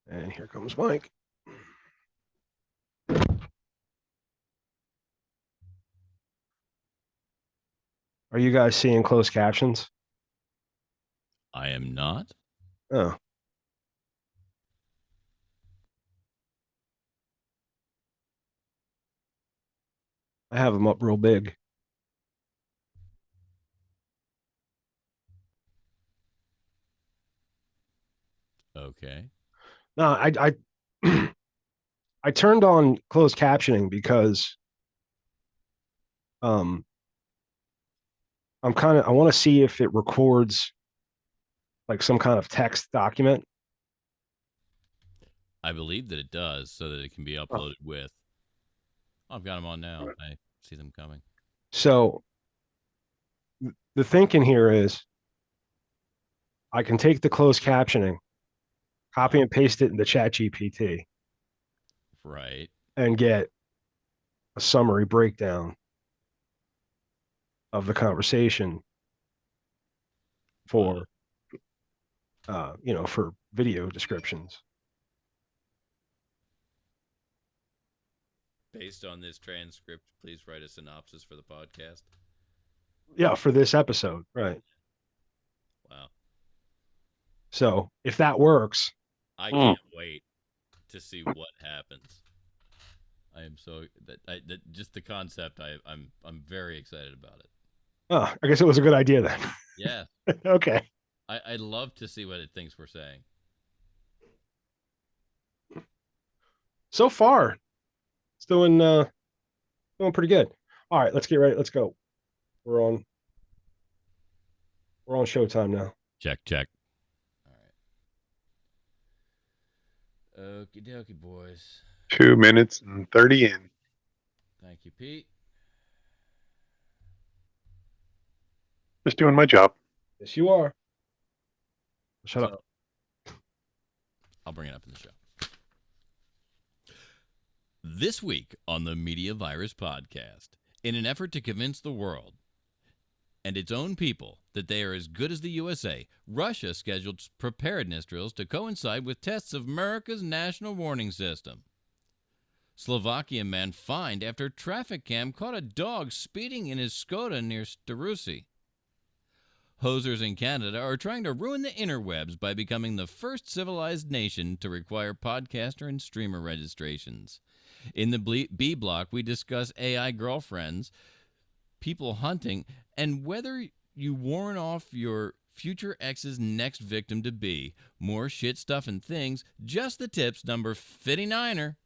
And here comes Mike. Are you guys seeing closed captions? I am not. Oh. I have them up real big. Okay. No, I I turned on closed captioning because um I want to see if it records like some kind of text document. I believe that it does so that it can be Oh. uploaded with. Oh, I've got them on now. I see them coming. So the thinking here is I can take the closed captioning, copy and paste it into Chat GPT, Right. and get a summary breakdown of the conversation Wow. for for video descriptions. Based on this transcript, please write a synopsis for the podcast. Yeah, for this episode, right? Wow. So if that works, I can't wait to see what happens. I am so that just the concept. I'm very excited about it. oh, I guess it was a good idea then. Yeah. Okay. I'd love to see what it thinks we're saying. So far, it's doing pretty good. All right, let's get ready. Let's go. We're on we're on showtime now. Check, check. All right. Okie dokie, boys. 2 minutes and 30 in. Thank you, Pete. Just doing my job. Yes, you are. Shut up. I'll bring it up in the show. This week on the Media Virus Podcast, in an effort to convince the world and its own people that they are as good as the USA, Russia scheduled preparedness drills to coincide with tests of America's national warning system. Slovakian man fined after traffic cam caught a dog speeding in his Skoda near Starusi. Hosers in Canada are trying to ruin the interwebs by becoming the first civilized nation to require podcaster and streamer registrations. In the B block, we discuss AI girlfriends, people hunting, and whether you warn off your future ex's next victim to be. More shit stuff and things, just the tips, number 59er,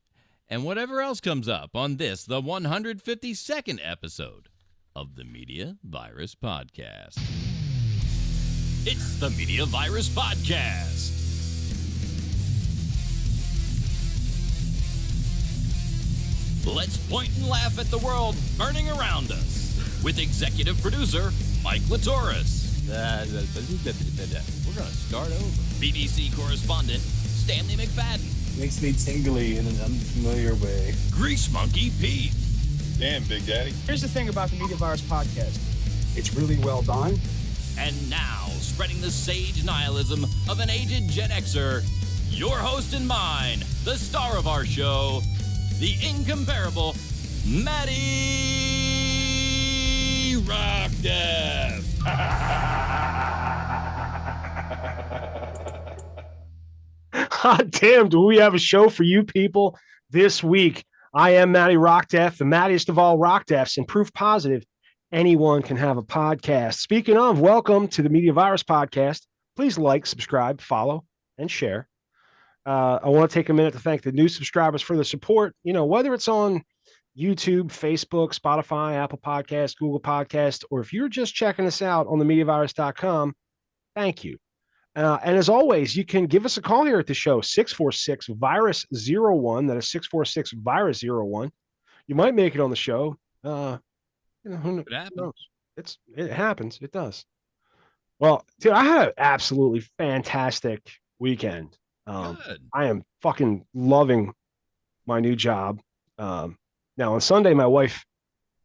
and whatever else comes up on this, the 152nd episode of the Media Virus Podcast. It's the Media Virus Podcast. Let's point and laugh at the world burning around us with executive producer Mike Latoris. We're going to start over. BBC correspondent Stanley McFadden. Makes me tingly in an unfamiliar way. Grease Monkey Pete. Damn, Big Daddy. Here's the thing about the Media Virus Podcast. It's really well done. And now, spreading the sage nihilism of an aged Gen Xer, your host and mine, the star of our show, the incomparable Matty Rockdeath. Hot damn, do we have a show for you people this week? I am Matty Rockdeath, the mattiest of all Rockdeaths, and proof positive anyone can have a podcast. Speaking of, welcome to the Media Virus Podcast. Please like, subscribe, follow, and share. I want to take a minute to thank the new subscribers for the support. You know, whether it's on YouTube, Facebook, Spotify, Apple Podcast, Google Podcast, or if you're just checking us out on the MediaVirus.com, thank you. And as always, you can give us a call here at the show, 646-VIRUS-01. That is 646-VIRUS-01. You might make it on the show. Who knows? It happens. It does. Well, dude, I had an absolutely fantastic weekend. Good. I am fucking loving my new job. Now on Sunday, my wife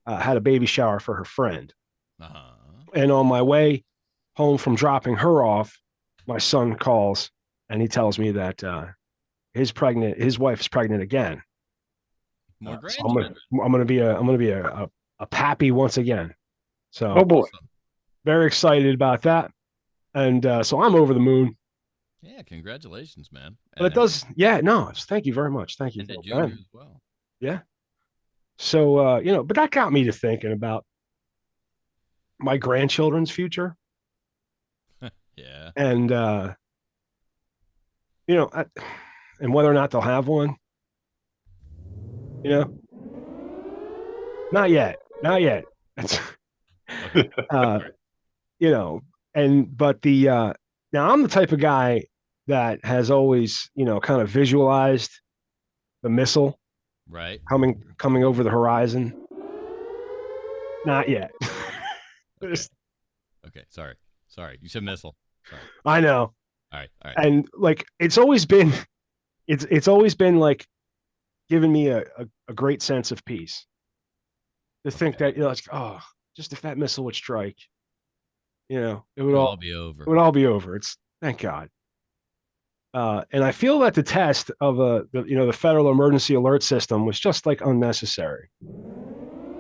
had a baby shower for her friend. Uh-huh. And on my way home from dropping her off, my son calls and he tells me that he his wife is pregnant again. More So grandchildren. I'm gonna be a pappy once again. So Oh boy. Awesome. very excited about that. And so I'm over the moon. Yeah, congratulations, man. But it does, yeah, no, thank you very much. Thank you, And Phil. to Junior as well. Yeah. So but that got me to thinking about my grandchildren's future. Yeah. And and whether or not they'll have one, you know, not yet, not yet. That's Okay. uh, but the now I'm the type of guy that has always, kind of visualized the missile Right. coming over the horizon. Not yet. Okay. Okay. Sorry. You said missile. Sorry. I know, All right. All right. and like it's always been like giving me a great sense of peace to think that it's just if that missile would strike, it would It'll all all be over. be over. It's thank God. And I feel that the test of the federal emergency alert system was just like unnecessary.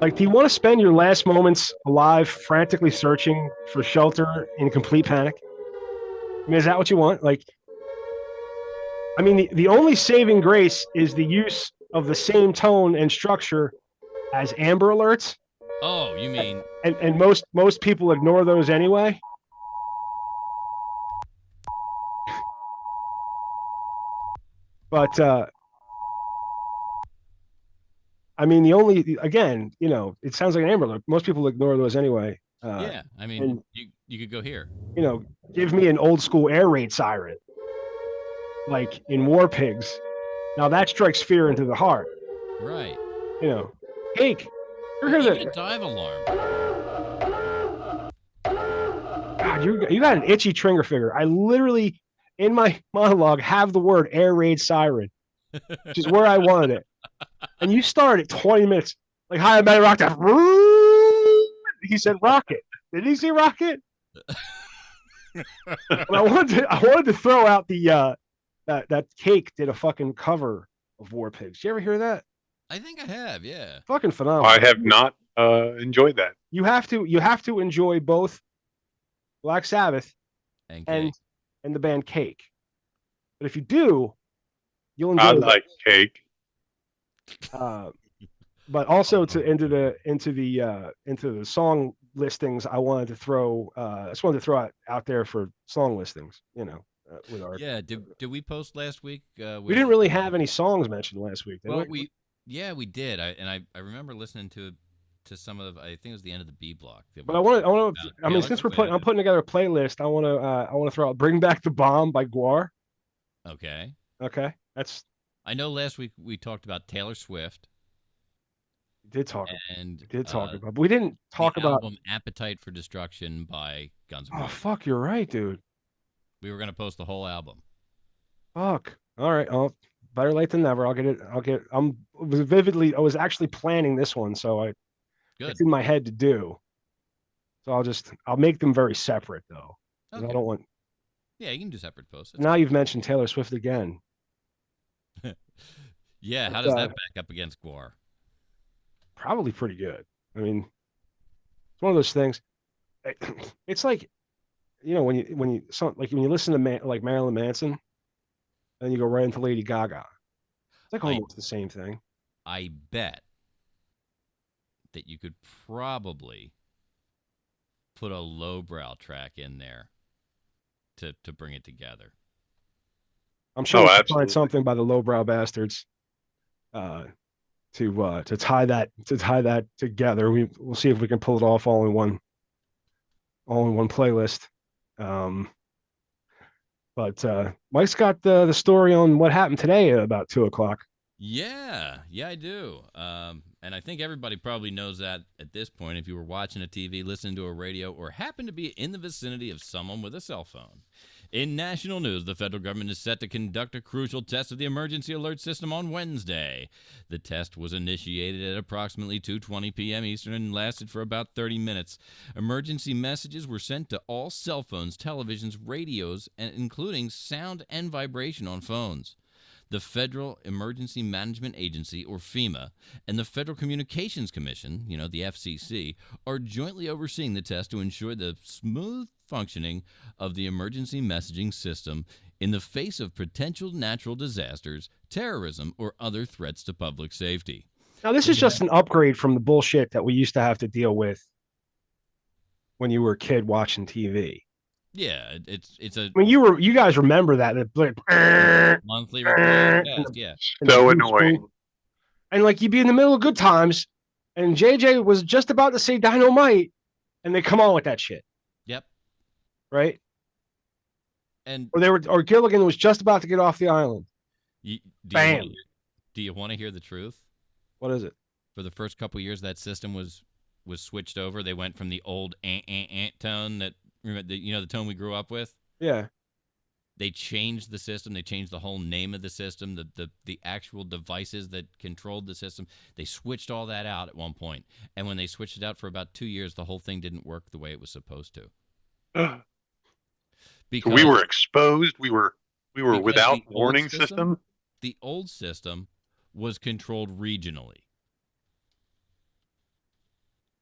Like, do you want to spend your last moments alive frantically searching for shelter in complete panic? I mean, is that what you want? Like, I mean, the only saving grace is the use of the same tone and structure as Amber Alerts, Oh, you mean and most people ignore those anyway. But I mean, again, it sounds like an Amber Alert. Most people ignore those anyway. yeah. I mean, and you could go here. Give me an old school air raid siren, like in War Pigs. Now that strikes fear into the heart. Right. Cake. You hear Even a that? dive alarm. God, you got an itchy trigger finger. I literally, in my monologue, have the word air raid siren, which is where I wanted it. And you started at 20 minutes. Like, hi, I'm Matty Rocket. He said rocket. Did he say rocket? I wanted to throw out the that Cake did a fucking cover of War Pigs. You ever hear that? I think I have. Yeah. Fucking phenomenal. I have not enjoyed that. You have to enjoy both Black Sabbath And and cake. the band Cake. But if you do, you'll I enjoy like cake. but also into the song listings, I wanted to throw out there for song listings, with our Yeah. Did we post last week? we didn't really have any songs mentioned last week, did Well, we? we did. I remember listening to some of. I think it was the end of the B block. But I want to. I mean, since I'm putting together a playlist, I want to throw out "Bring Back the Bomb" by Guar. Okay. Okay, that's I know last week we talked about Taylor Swift. we did talk And about, but we didn't talk the about. album "Appetite for Destruction" by Guns N' Oh Roses. fuck, you're right, dude. We were gonna post the whole album. Fuck. All right. Oh, better late than never. I'll get it. I was actually planning this one, so it's Good. in my head to do. So I'll make them very separate though. 'Cause Okay. I don't want. Yeah, you can do separate posts. Now you've mentioned Taylor Swift again. Yeah, how But, does that back up against Guar? Probably pretty good. I mean, it's one of those things. It's like, when you listen to like Marilyn Manson, and you go right into Lady Gaga. It's like I- almost the same thing. I bet that you could probably put a lowbrow track in there to bring it together. I'm sure Oh, we can absolutely. find something by the lowbrow bastards to tie that together. We'll see if we can pull it off all in one playlist. But Mike's got the story on what happened today at about 2:00. Yeah, I do. And I think everybody probably knows that at this point if you were watching a TV, listening to a radio, or happen to be in the vicinity of someone with a cell phone. In national news, the federal government is set to conduct a crucial test of the emergency alert system on Wednesday. The test was initiated at approximately 2:20 p.m. Eastern and lasted for about 30 minutes. Emergency messages were sent to all cell phones, televisions, radios, and including sound and vibration on phones. The Federal Emergency Management Agency, or FEMA, and the Federal Communications Commission, the FCC, are jointly overseeing the test to ensure the smooth functioning of the emergency messaging system in the face of potential natural disasters, terrorism, or other threats to public safety. Now, this is just an upgrade from the bullshit that we used to have to deal with when you were a kid watching TV. Yeah, it's a I mean, you guys remember that monthly request. Yeah. So annoying. And like you'd be in the middle of good times, and JJ was just about to say dynamite, and they come on with that shit. Yep. Right. And or Gilligan was just about to get off the island. Bam. Do you want to hear the truth? What is it? For the first couple of years, that system was switched over. They went from the old tone that the tone we grew up with. Yeah. They changed the system. They changed the whole name of the system, the actual devices that controlled the system. They switched all that out at one point. And when they switched it out for about 2 years, the whole thing didn't work the way it was supposed to. Because we were exposed. We were without warning system. The old system was controlled regionally.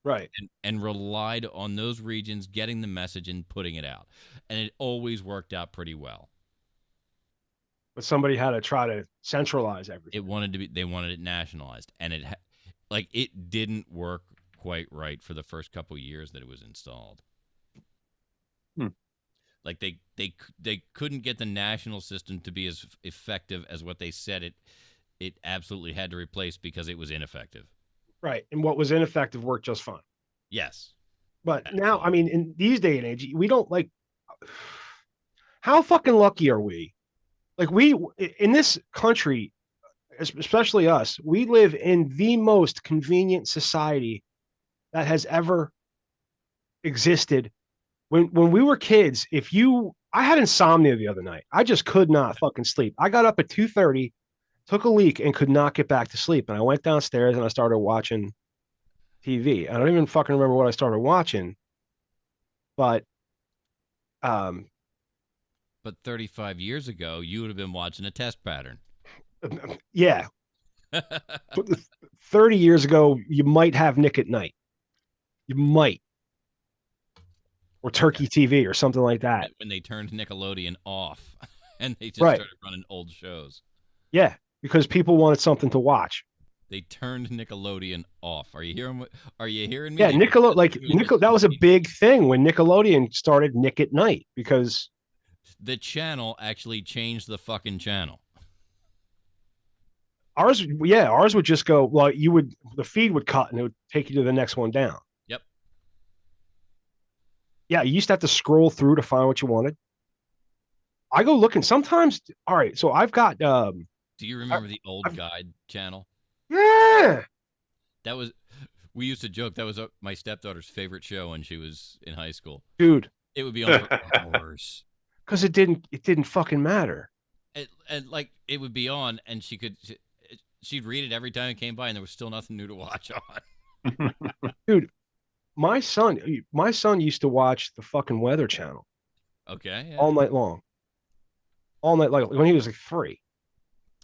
Right. And relied on those regions getting the message and putting it out. And it always worked out pretty well. But somebody had to try to centralize everything. They wanted it nationalized. And it didn't work quite right for the first couple of years that it was installed. Like they couldn't get the national system to be as effective as what they said it absolutely had to replace because it was ineffective. Right. And what was ineffective worked just fine. Yes. But now, I mean, in these day and age, we don't like, how fucking lucky are we? Like in this country, especially us, we live in the most convenient society that has ever existed. When we were kids, I had insomnia the other night. I just could not fucking sleep. I got up at 2:30, took a leak, and could not get back to sleep. And I went downstairs and I started watching TV. I don't even fucking remember what I started watching, but 35 years ago, you would have been watching a test pattern. Yeah. 30 years ago, you might have Nick at Night. You might. Or Turkey TV or something like that. When they turned Nickelodeon off and they just Right. started running old shows. Yeah, because people wanted something to watch. They turned Nickelodeon off. Are you hearing me? Yeah, Nickelodeon. That was a big thing when Nickelodeon started Nick at Night because the channel actually changed the fucking channel. Ours would just go. Well, the feed would cut and it would take you to the next one down. Yep. Yeah, you used to have to scroll through to find what you wanted. I go looking sometimes. All right, so I've got. Do you remember the old guide channel? Yeah. We used to joke that was my stepdaughter's favorite show when she was in high school. Dude, it would be on for hours. Because it didn't fucking matter. And like it would be on, and she'd read it every time it came by, and there was still nothing new to watch on. Dude, my son used to watch the fucking Weather Channel. Okay. Yeah. All night long. All night, like when he was like 3.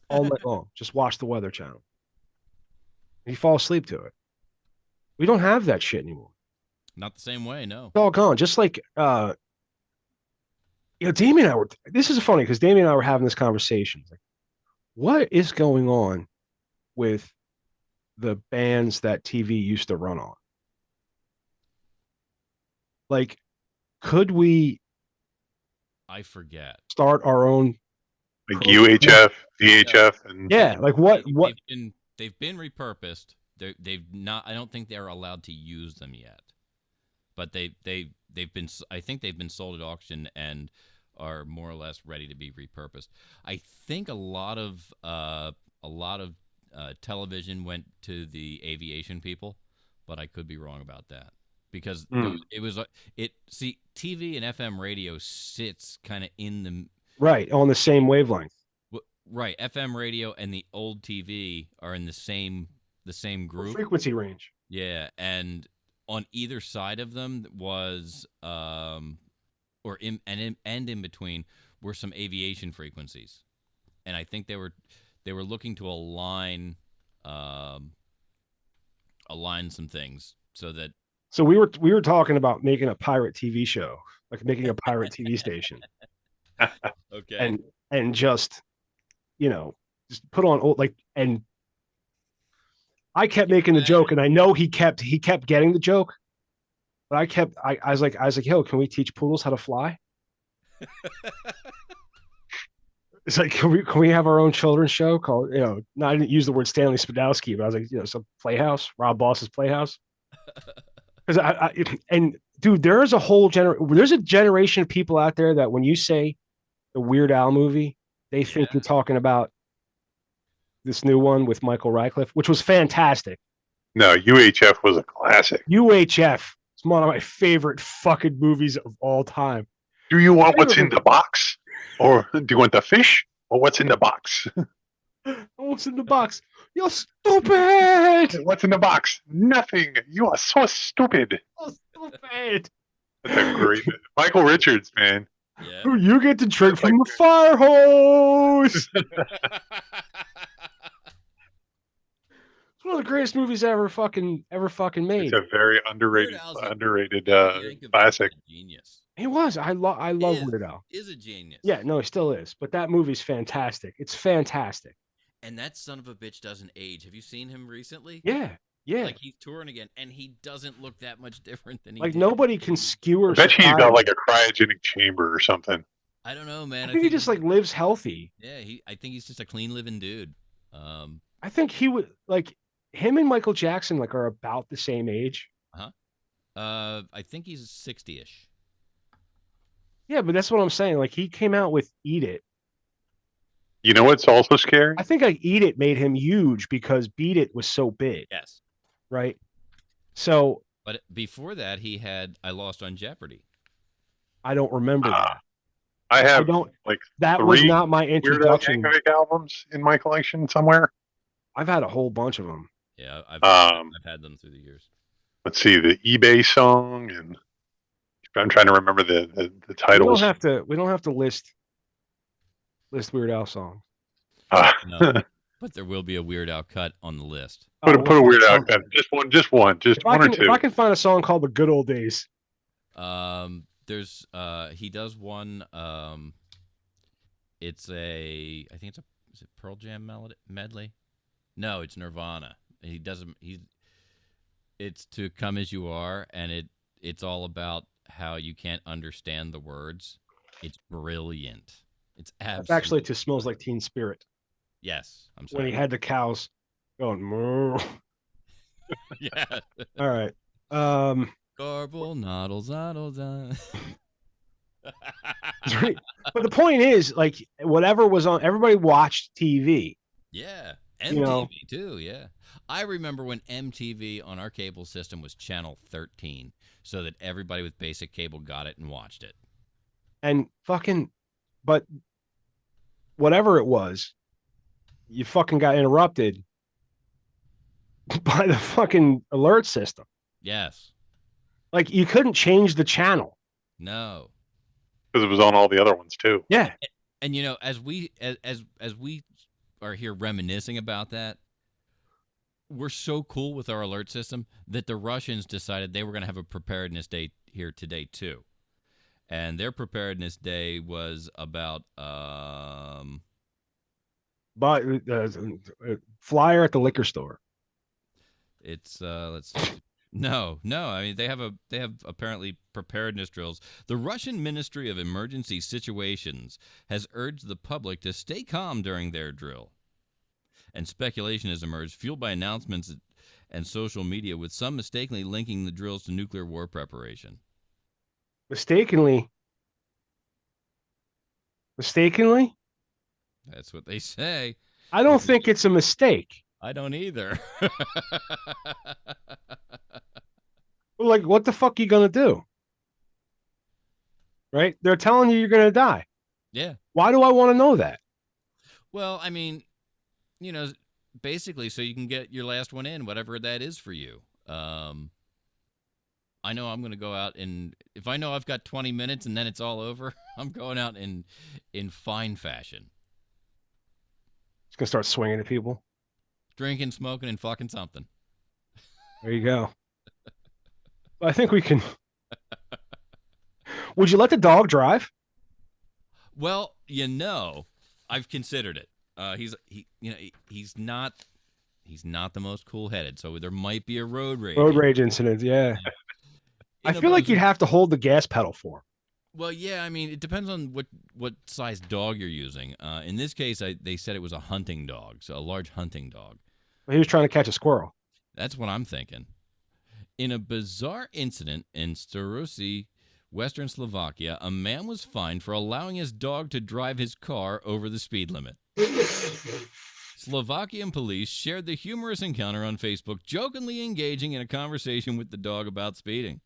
All night long, just watch the Weather Channel. He'd fall asleep to it. We don't have that shit anymore. Not the same way, no. It's all gone. Just like Damien and I were. This is funny because Damien and I were having this conversation. Like, what is going on with the bands that TV used to run on? Like, could we? I forget. Start our own. Like UHF, VHF, and yeah, like what? They've been repurposed. They've not. I don't think they're allowed to use them yet. But they've been. I think they've been sold at auction and are more or less ready to be repurposed. I think a lot of television went to the aviation people, but I could be wrong about that because TV and FM radio sits kind of in the right on the same wavelength. Right, FM radio and the old TV are in the same group frequency range. Yeah, and on either side of them was in between were some aviation frequencies. and I think they were looking to align some things so that. So we were talking about making a pirate TV show, like making a pirate TV station, Okay. and just just put on old like and I kept making the joke, and I know he kept getting the joke, but I was like, yo, can we teach poodles how to fly? It's like, can we have our own children's show called, no, I didn't use the word Stanley Spadowski, but I was like, some playhouse, Rob Boss's Playhouse. Because and dude, there's a generation of people out there that when you say the Weird Al movie, they think you're talking about this new one with Michael Radcliffe, which was fantastic. No, UHF was a classic. UHF is one of my favorite fucking movies of all time. Do you want what's in the box? Or do you want the fish? Or what's in the box? What's in the box? You're stupid! What's in the box? Nothing. You are so stupid. So stupid. That's a great Michael Richards, man. Yeah. You get to drink from the fire hose. It's one of the greatest movies ever fucking made. It's a very underrated classic. Genius. He was. I love Weird Al. Is a genius. Yeah, no, he still is. But that movie's fantastic. It's fantastic. And that son of a bitch doesn't age. Have you seen him recently? Yeah. Like he's touring again, and he doesn't look that much different than he did. Nobody can skewer. I bet he's got like a cryogenic chamber or something. I don't know, man. I think he just like lives healthy. Yeah, I think he's just a clean living dude. I think he would like him and Michael Jackson are about the same age. I think he's 60-ish. Yeah, but that's what I'm saying. Like he came out with Eat It. You know what's also scary? I think Eat It made him huge because Beat It was so big. Yes. Right. So. But before that, he had I Lost on Jeopardy. I don't remember that. I have that was not my introduction. Weird Al albums in my collection somewhere. I've had a whole bunch of them. Yeah, I've had them through the years. Let's see the eBay song, and I'm trying to remember the titles. We don't have to list Weird Al songs. No, but there will be a Weird Al cut on the list. Put a Weird Al cut. Just one or two. If I can find a song called "The Good Old Days." There's he does one. Is it Pearl Jam medley? No, it's Nirvana. He doesn't. It's To Come As You Are, and it's all about how you can't understand the words. It's brilliant. It's absolutely. It's actually To Smells Like Teen Spirit. Yes, I'm sorry. When he had the cows going moo. Yeah. All right. Garble noddles. But the point is, whatever was on, everybody watched TV. Yeah, MTV too. Yeah, I remember when MTV on our cable system was channel 13, so that everybody with basic cable got it and watched it. And but whatever it was, you fucking got interrupted by the fucking alert system. Yes. You couldn't change the channel. No. Because it was on all the other ones too. Yeah. And as we are here reminiscing about that, we're so cool with our alert system that the Russians decided they were going to have a preparedness day here today too. And their preparedness day was about flyer at the liquor store. It's let's see. No. I mean, they have apparently preparedness drills. The Russian Ministry of Emergency Situations has urged the public to stay calm during their drill. And speculation has emerged, fueled by announcements and social media, with some mistakenly linking the drills to nuclear war preparation. Mistakenly? That's what they say. I don't think it's a mistake. I don't either. What the fuck are you going to do? Right? They're telling you you're going to die. Yeah. Why do I want to know that? Well, I mean, basically so you can get your last one in, whatever that is for you. I know I'm going to go out, and if I know I've got 20 minutes and then it's all over, I'm going out in fine fashion. It's gonna start swinging at people. Drinking, smoking, and fucking something. There you go. I think we can. Would you let the dog drive? Well, I've considered it. He's not the most cool-headed, so there might be a road rage Incident, yeah. I In a feel like blizzard. you'd have to hold the gas pedal for him. Well, yeah, I mean, it depends on what size dog you're using. In this case, they said it was a hunting dog, so a large hunting dog. He was trying to catch a squirrel. That's what I'm thinking. In a bizarre incident in Starosi, Western Slovakia, a man was fined for allowing his dog to drive his car over the speed limit. Slovakian police shared the humorous encounter on Facebook, jokingly engaging in a conversation with the dog about speeding.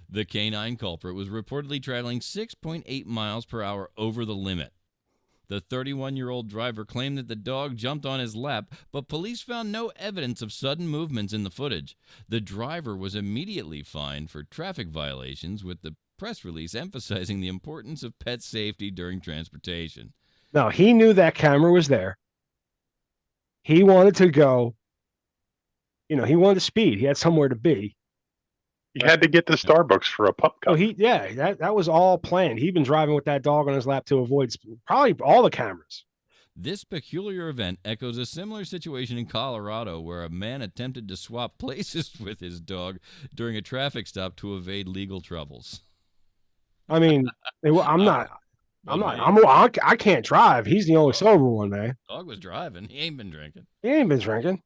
The canine culprit was reportedly traveling 6.8 miles per hour over the limit. The 31-year-old driver claimed that the dog jumped on his lap, but police found no evidence of sudden movements in the footage. The driver was immediately fined for traffic violations, with the press release emphasizing the importance of pet safety during transportation. No, he knew that camera was there. He wanted to go. He wanted to speed. He had somewhere to be. He had to get to Starbucks for a pup cup. Oh, that was all planned. He'd been driving with that dog on his lap to avoid probably all the cameras. This peculiar event echoes a similar situation in Colorado, where a man attempted to swap places with his dog during a traffic stop to evade legal troubles. I mean, I can't drive. He's the only sober one, man. Dog was driving. He ain't been drinking. He ain't been drinking.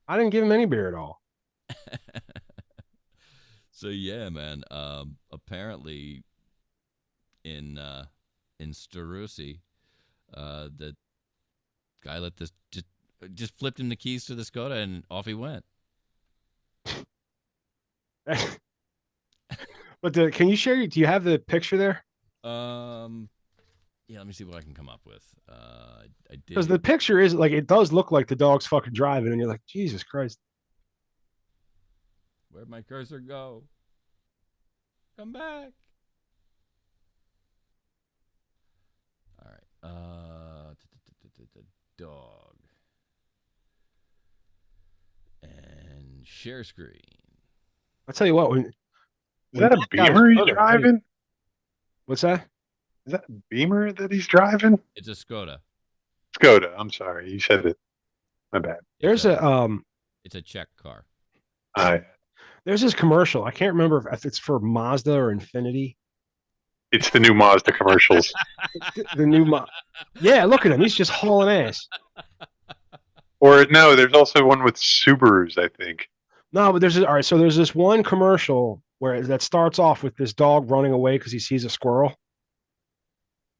I didn't give him any beer at all. So yeah, man. Apparently, in Starusi, the guy let this just flipped him the keys to the Skoda and off he went. But can you share? Do you have the picture there? Yeah. Let me see what I can come up with. I did Because the picture is like it does look like the dog's fucking driving, and you're like, Jesus Christ. Where'd my cursor go? Come back. All right. Dog. And share screen. I'll tell you what. Is that a Beamer he's driving? What's that? Is that a Beamer that he's driving? It's a Skoda. Skoda. I'm sorry. You said it. My bad. There's It's a Czech car. There's this commercial. I can't remember if it's for Mazda or Infiniti. It's the new Mazda commercials. the new Yeah, look at him. He's just hauling ass. Or no, there's also one with Subarus, I think. No, but all right. So there's this one commercial that starts off with this dog running away because he sees a squirrel,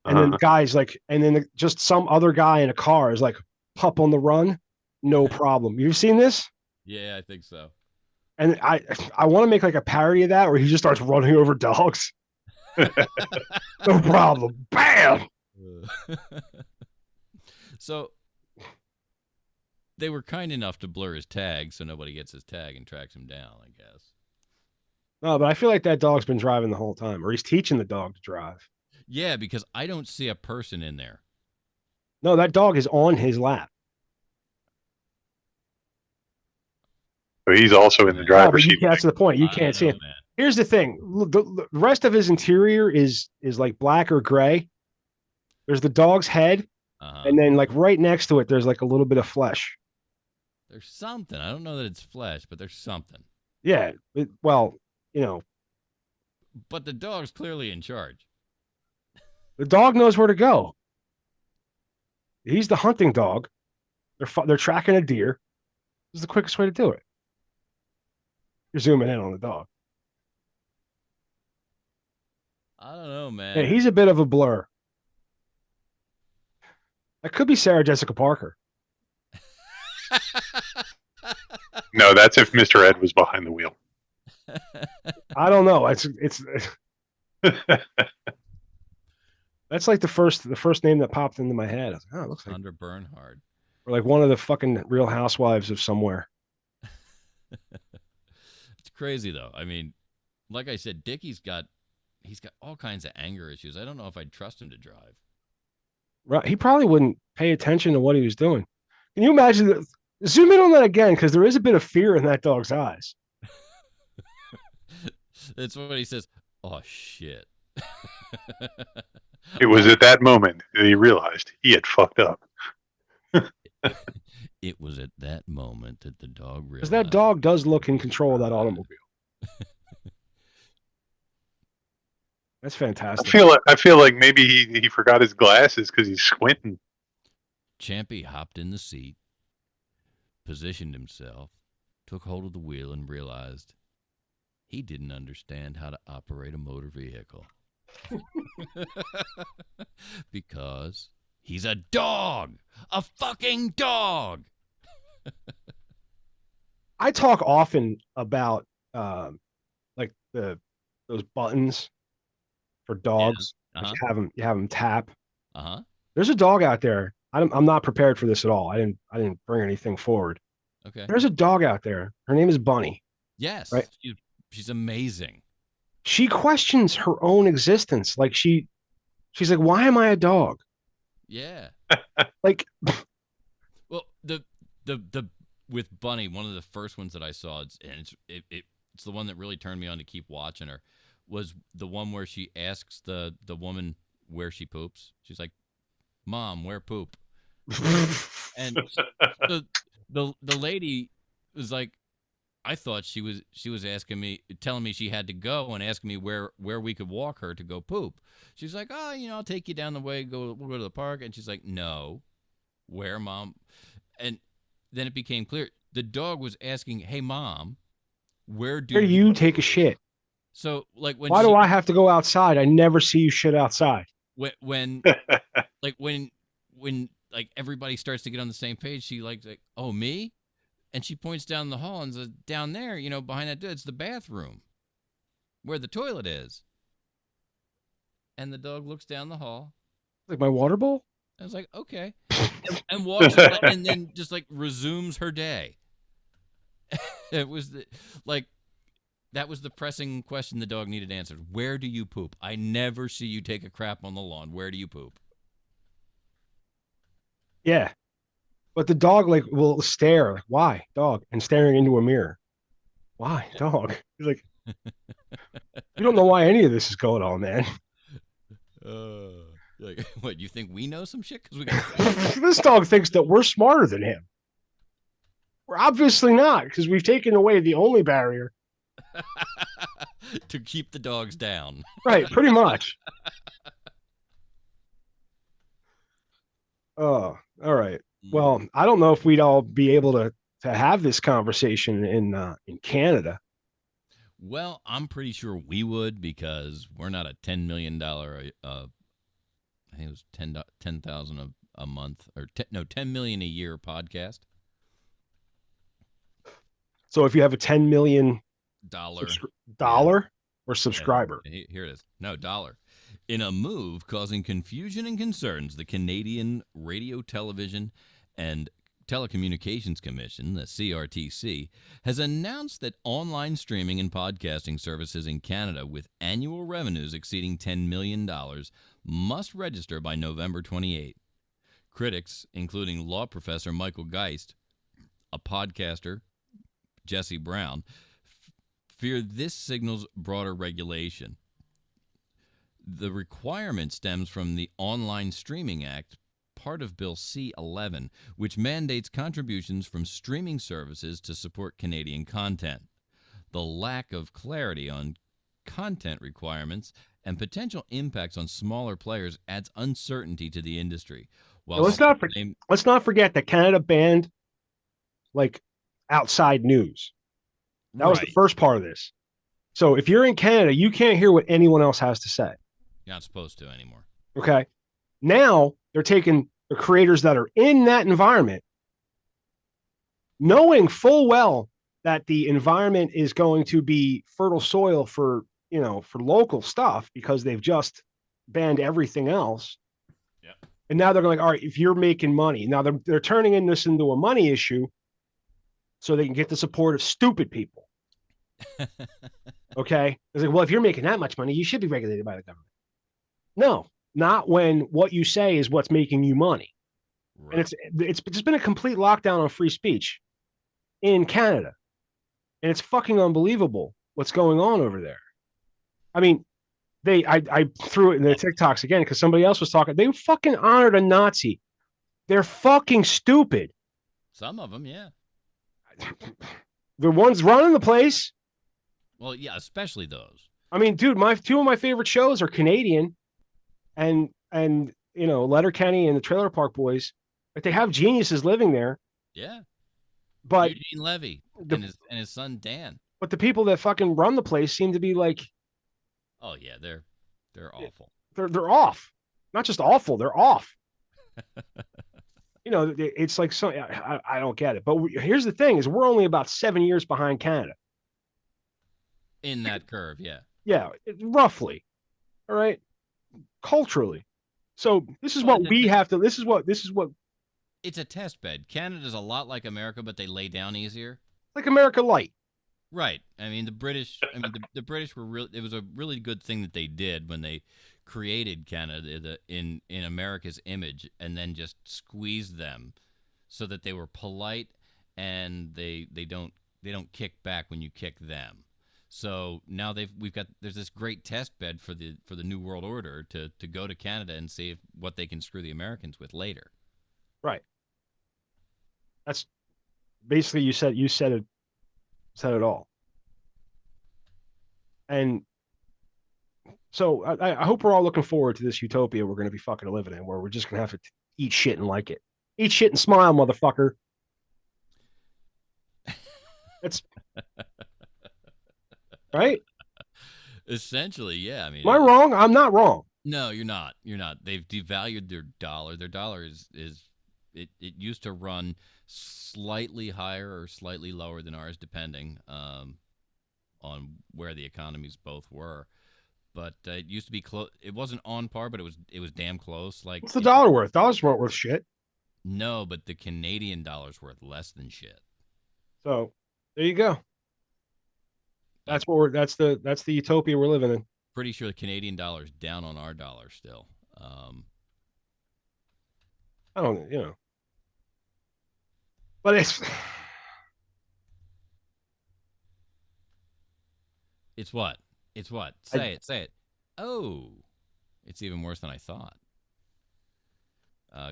and then the guy's like, and then just some other guy in a car is like, "Pup on the run, no problem." You've seen this? Yeah, I think so. And I want to make like a parody of that where he just starts running over dogs. No problem. Bam. So they were kind enough to blur his tag so nobody gets his tag and tracks him down, I guess. No, but I feel like that dog's been driving the whole time, or he's teaching the dog to drive. Yeah, because I don't see a person in there. No, that dog is on his lap. So he's also in the driver's seat. That's the point. You can't see him. Man. Here's the thing. The rest of his interior is like black or gray. There's the dog's head, and then like right next to it, there's like a little bit of flesh. There's something. I don't know that it's flesh, but there's something. Yeah. But the dog's clearly in charge. The dog knows where to go. He's the hunting dog. They're tracking a deer. This is the quickest way to do it. You're zooming in on the dog. I don't know, man. Yeah, he's a bit of a blur. That could be Sarah Jessica Parker. No, that's if Mr. Ed was behind the wheel. I don't know. It's that's like the first name that popped into my head. I was like, oh, it looks like Sandra Bernhard. Or like one of the fucking Real Housewives of somewhere. It's crazy though. I mean, like I said, Dickie's got all kinds of anger issues. I don't know if I'd trust him to drive. Right. He probably wouldn't pay attention to what he was doing. Can you imagine that? Zoom in on that again, because there is a bit of fear in that dog's eyes. That's what he says. Oh, shit. It was at that moment that he realized he had fucked up. It was at that moment that the dog Because realized. that dog does look in control of that automobile. That's fantastic. I feel like maybe he forgot his glasses because he's squinting. Champy hopped in the seat, positioned himself, took hold of the wheel, and realized he didn't understand how to operate a motor vehicle. Because he's a dog! A fucking dog! I talk often about like those buttons for dogs. Yeah. Like you have them tap. Uh-huh. There's a dog out there. I'm not prepared for this at all. I didn't bring anything forward. Okay. There's a dog out there. Her name is Bunny. Yes. Right. She's amazing. She questions her own existence. Like she's like, why am I a dog? Yeah. Like, well, the with Bunny, one of the first ones that I saw, it's the one that really turned me on to keep watching her, was the one where she asks the woman where she poops. She's like, "Mom, where poop?" And so the lady was like, I thought she was asking me, telling me she had to go and asking me where we could walk her to go poop. She's like, oh, I'll take you down the way. We'll go to the park. And she's like, no, where, Mom? And then it became clear the dog was asking, hey, Mom, where do you take a shit? So like why do I have to go outside? I never see you shit outside. When like everybody starts to get on the same page, she like, oh, me? And she points down the hall and says, down there, behind that door, it's the bathroom where the toilet is. And the dog looks down the hall. Like my water bowl? I was like, okay. And walks away and then just like resumes her day. It was that was the pressing question the dog needed answered. Where do you poop? I never see you take a crap on the lawn. Where do you poop? Yeah. But the dog will stare. Like, why, dog? And staring into a mirror. Why, dog? He's like, you don't know why any of this is going on, man. Like, what? You think we know some shit? Because we got this dog thinks that we're smarter than him. We're obviously not, because we've taken away the only barrier to keep the dogs down. Right, pretty much. Oh, all right. Well, I don't know if we'd all be able to have this conversation in Canada. Well, I'm pretty sure we would, because we're not a $10 million. I think it was 10,000 a month, or 10 million a year podcast. So if you have a $10 million dollar or subscriber, here it is. No, dollar. In a move causing confusion and concerns, the Canadian Radio, Television, and Telecommunications Commission, the CRTC, has announced that online streaming and podcasting services in Canada with annual revenues exceeding $10 million must register by November 28. Critics, including law professor Michael Geist, a podcaster, Jesse Brown, fear this signals broader regulation. The requirement stems from the Online Streaming Act, part of Bill C-11, which mandates contributions from streaming services to support Canadian content. The lack of clarity on content requirements and potential impacts on smaller players adds uncertainty to the industry. Well, let's not forget that Canada banned outside news. That was the first part of this. So if you're in Canada, you can't hear what anyone else has to say. You're not supposed to anymore. Okay. Now they're taking the creators that are in that environment, knowing full well that the environment is going to be fertile soil for local stuff, because they've just banned everything else. Yeah. And now they're going, all right, if you're making money, now they're turning this into a money issue so they can get the support of stupid people. Okay. It's like, well, if you're making that much money, you should be regulated by the government. No, not when what you say is what's making you money. Right. And it's just been a complete lockdown on free speech in Canada. And it's fucking unbelievable what's going on over there. I mean, I threw it in the TikToks again because somebody else was talking. They fucking honored a Nazi. They're fucking stupid. Some of them, yeah. The ones running the place. Well, yeah, especially those. I mean, dude, my two of my favorite shows are Canadian and Letterkenny and the Trailer Park Boys. Like they have geniuses living there. Yeah. But Eugene Levy and his son Dan. But the people that fucking run the place seem to be like, oh yeah, they're awful. They're off. Not just awful, they're off. It's like I don't get it. But here's the thing: is we're only about 7 years behind Canada in that curve. Yeah. Yeah, roughly. All right, culturally. So this is what we have to. This is what. It's a test bed. Canada's a lot like America, but they lay down easier. Like America Light. Right. I mean, the British. The British were real. It was a really good thing that they did when they created Canada in America's image, and then just squeezed them so that they were polite and they don't kick back when you kick them. So now there's this great test bed for the New World Order to go to Canada and see what they can screw the Americans with later. Right. That's basically you said it all. And so I hope we're all looking forward to this utopia we're going to be fucking living in, where we're just going to have to eat shit and like it. Eat shit and smile, motherfucker. That's right. Essentially, yeah. I mean, am I wrong? I'm not wrong. No, you're not. You're not. They've devalued their dollar. Their dollar is it used to run slightly higher or slightly lower than ours, depending on where the economies both were. But it used to be close. It wasn't on par, but it was damn close. Like, what's the dollar worth? Dollars weren't worth shit. No, but the Canadian dollar's worth less than shit. So there you go. That's the utopia we're living in. Pretty sure the Canadian dollar's down on our dollar still. I don't, but it's what? It's what? Say it. Oh, it's even worse than I thought.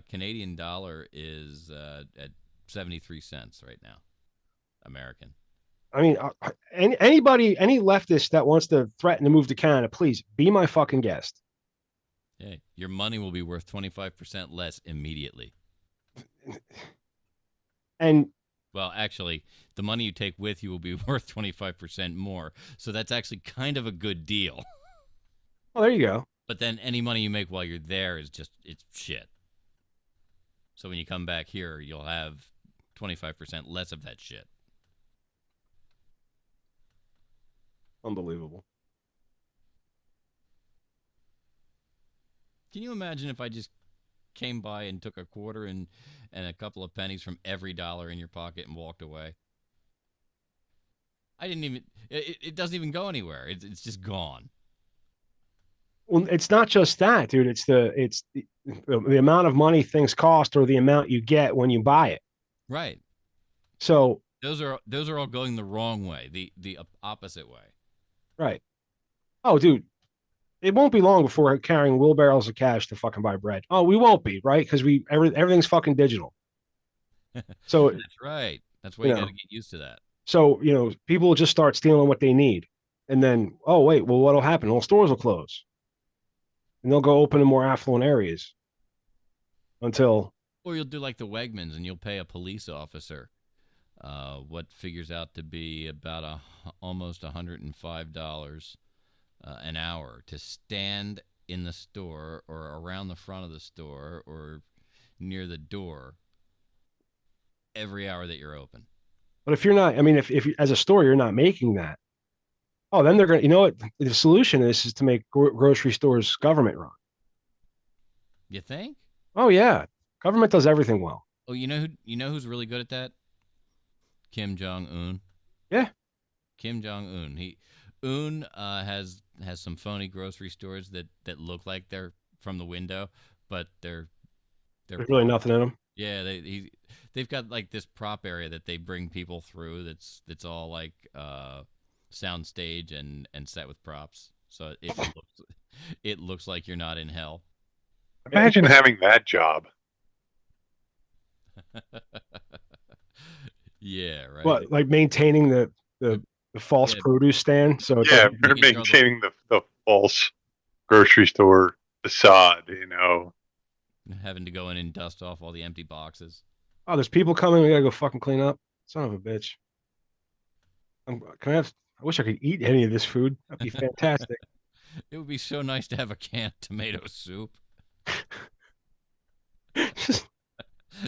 Canadian dollar is at 73 cents right now. American. I mean, any leftist that wants to threaten to move to Canada, please be my fucking guest. Hey, your money will be worth 25% less immediately. And well, actually, the money you take with you will be worth 25% more. So that's actually kind of a good deal. Well, there you go. But then any money you make while you're there is it's shit. So when you come back here, you'll have 25% less of that shit. Unbelievable. Can you imagine if I just came by and took a quarter and a couple of pennies from every dollar in your pocket and walked away? I didn't even. It doesn't even go anywhere. It's just gone. Well, it's not just that, dude. It's the amount of money things cost, or the amount you get when you buy it. Right. So those are all going the wrong way, the opposite way. Right. Oh, dude, it won't be long before we're carrying wheelbarrows of cash to fucking buy bread. Oh, we won't be, right? Because everything's fucking digital. So that's right. That's why you got to get used to that. So people will just start stealing what they need, and then wait, well, what'll happen? Well, stores will close, and they'll go open in more affluent areas until. Or you'll do like the Wegmans, and you'll pay a police officer what figures out to be about almost $105 an hour to stand in the store or around the front of the store or near the door every hour that you're open. But if you're not, I mean, if as a store you're not making that, then they're going to, the solution is to make grocery stores government run. You think? Oh yeah, government does everything well. Oh, you know who's really good at that? Kim Jong-un. Yeah. Kim Jong-un. Un has some phony grocery stores that look like they're from the window, but they're There's really nothing in them. Yeah, they've got like this prop area that they bring people through. That's all like sound stage and set with props. So it looks like you're not in hell. Imagine having that job. Yeah, right. What, like maintaining the false produce stand? So it Yeah, doesn't- maintaining the false grocery store facade, having to go in and dust off all the empty boxes. oh, there's people coming. We gotta go fucking clean up. Son of a bitch. Can I have? I wish I could eat any of this food. That'd be fantastic. It would be so nice to have a canned tomato soup.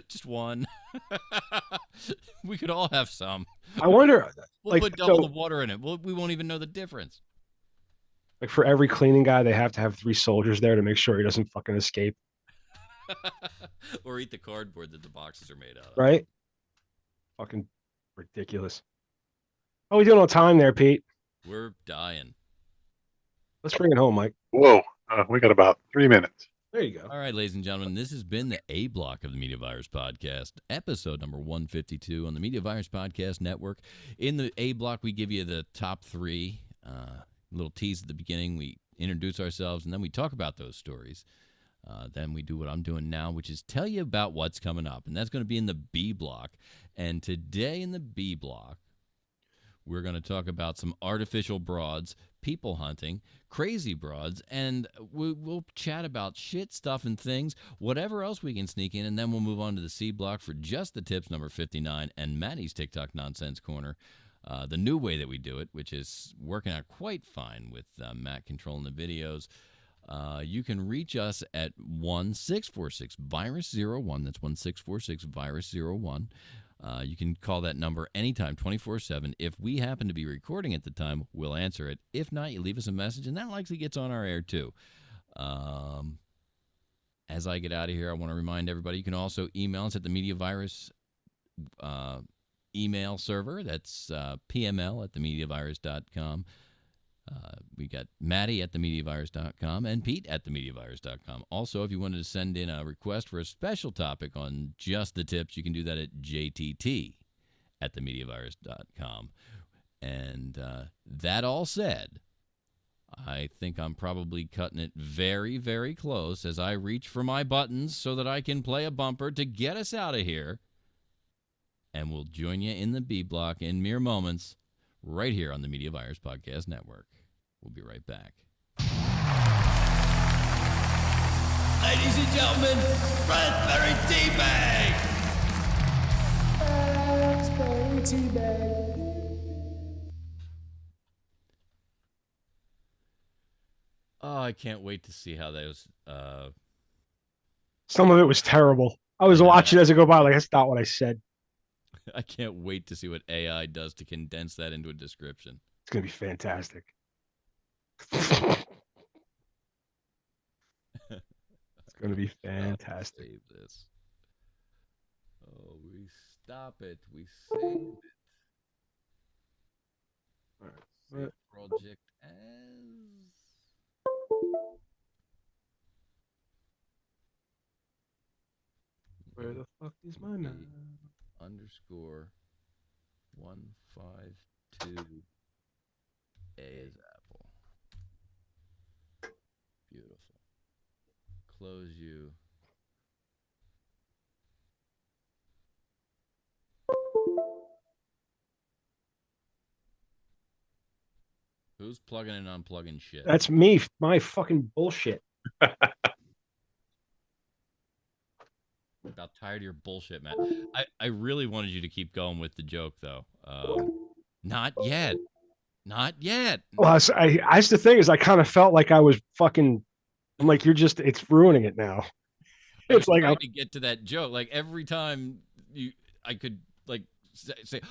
Just one. We could all have some. I wonder. We'll like, put double so, the water in it. We won't even know the difference. like for every cleaning guy, they have to have 3 soldiers there to make sure he doesn't fucking escape. Or eat the cardboard that the boxes are made out of. Right? Fucking ridiculous. How we doing on time there, Pete? We're dying. Let's bring it home, Mike. Whoa, we got about 3 minutes. There you go. All right, ladies and gentlemen, this has been the A block of the Media Virus Podcast, episode number 152 on the Media Virus Podcast Network. In the A block, we give you the top 3, little tease at the beginning. We introduce ourselves, and then we talk about those stories. Then we do what I'm doing now, which is tell you about what's coming up, and that's going to be in the B block. And today in the B block, we're going to talk about some artificial broads, people hunting, crazy broads, and we'll chat about shit, stuff, and things, whatever else we can sneak in, and then we'll move on to the C block for just the tips, number 59, and Maddie's TikTok Nonsense Corner, the new way that we do it, which is working out quite fine with Matt controlling the videos. You can reach us at 1-646-VIRUS-01. That's 1-646-VIRUS-01. You can call that number anytime, 24/7. If we happen to be recording at the time, we'll answer it. If not, you leave us a message, and that likely gets on our air too. As I get out of here, I want to remind everybody you can also email us at the Media Virus email server. That's pml@themediavirus.com. We got Maddie at themediavirus.com and Pete at themediavirus.com. Also, if you wanted to send in a request for a special topic on just the tips, you can do that at jtt at themediavirus.com. And that all said, I think I'm probably cutting it very, very close as I reach for my buttons so that I can play a bumper to get us out of here. And we'll join you in the B block in mere moments right here on the Media Virus Podcast Network. We'll be right back. Ladies and gentlemen, Raspberry Teabag! Raspberry Teabag. Oh, I can't wait to see how those... Some of it was terrible. I was watching as it go by, like, that's not what I said. I can't wait to see what AI does to condense that into a description. It's going to be fantastic. It's going to be fantastic. Save this. Oh, we stop it. We save it. All right. Save project as... Where the fuck is my map? _152 A is apple. Beautiful. Close you. Who's plugging and unplugging shit? That's me. My fucking bullshit. About tired of your bullshit, Matt. I really wanted you to keep going with the joke, though. Not yet. Not yet. Well, that's the thing is I kind of felt like I was fucking. I'm like, it's ruining it now. It's like I to get to that joke. Like every time I could like say,